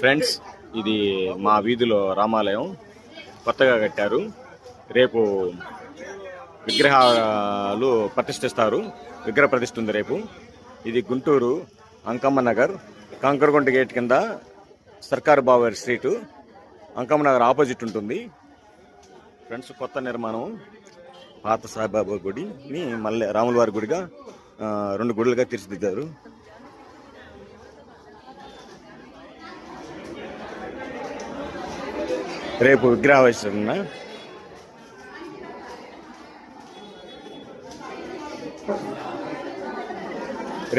Friends, ఇది మా వీధిలో రామాలయం కొత్తగా కట్టారు. రేపు విగ్రహాలు ప్రతిష్ఠిస్తారు. విగ్రహ ప్రతిష్ఠ ఉంది రేపు. ఇది గుంటూరు అంకమ్మ నగర్, కంకరగుంట గేట్ కింద సర్కారు Bauer street, Ankamma Nagar opposite ఉంటుంది. ఫ్రెండ్స్, కొత్త నిర్మాణం. పాత సాయిబాబా గుడిని మళ్ళీ రాముల వారి గుడిగా 2 గుడులుగా తీర్చిదిద్దారు. రేపు విగ్రహావిష్కరణ.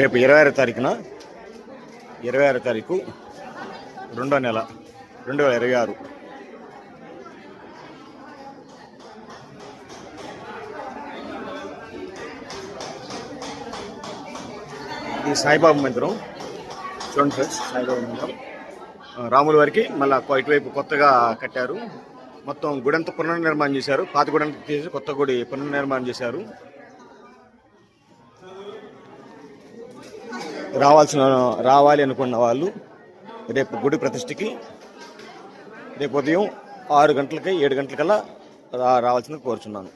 రేపు 26వ తారీఖున 26వ తారీఖు 2వ నెల 2026. ఇది సాయిబాబా మందిరం. చూడండి ఫ్రెండ్స్, సాయిబాబా మందిరం రాముల వారికి మళ్ళీ ఇటువైపు కొత్తగా కట్టారు. మొత్తం గుడి అంతా పునర్నిర్మాణం చేశారు. పాత గుడి అంతా తీసి కొత్త గుడి పునర్నిర్మాణం చేశారు. రావాలి అనుకున్న వాళ్ళు రేపు గుడి ప్రతిష్ఠకి రేపు ఉదయం 6 గంటలకి 7 గంటలకల్లా రావాల్సింది కోరుచున్నాను.